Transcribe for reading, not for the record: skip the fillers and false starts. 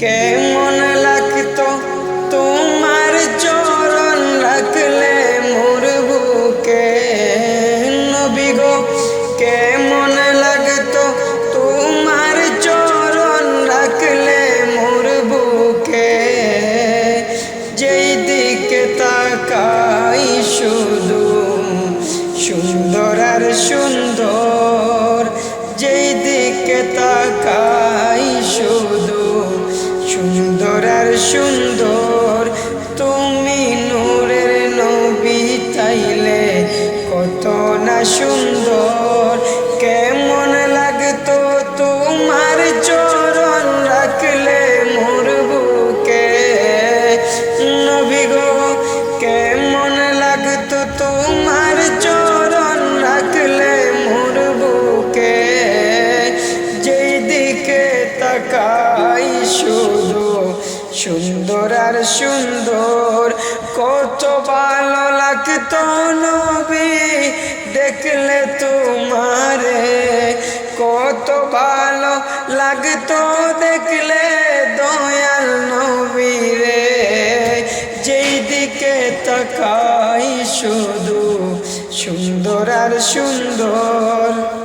কেমন লাগতো তোমার চরণ রাখলে মোর বুকে নবী গো। কেমন লাগতো তোমার চরণ রাখলে মোর বুকে। যেই দিকে তাকাই শুধু সুন্দর আর সুন্দর, যেই দিকে তাকাই শুধু সুন্দর আর সুন্দর। তুমি নূরের নবী তাইলে কত না সুন্দর। কেমন লাগতো তোমার চরণ রাখলে মোর বুকে নবী গো। কেমন লাগতো তোমার চরণ রাখলে মোর বুকে। যেই দিকে তাকাই শুধু সুন্দর আর সুন্দর। কত ভালো লাগতো নবী দেখলে তোমারে, কত ভালো লাগতো দেখলে দয়াল নবীরে। যেই দিকে তাকাই শুধু সুন্দর আর সুন্দর।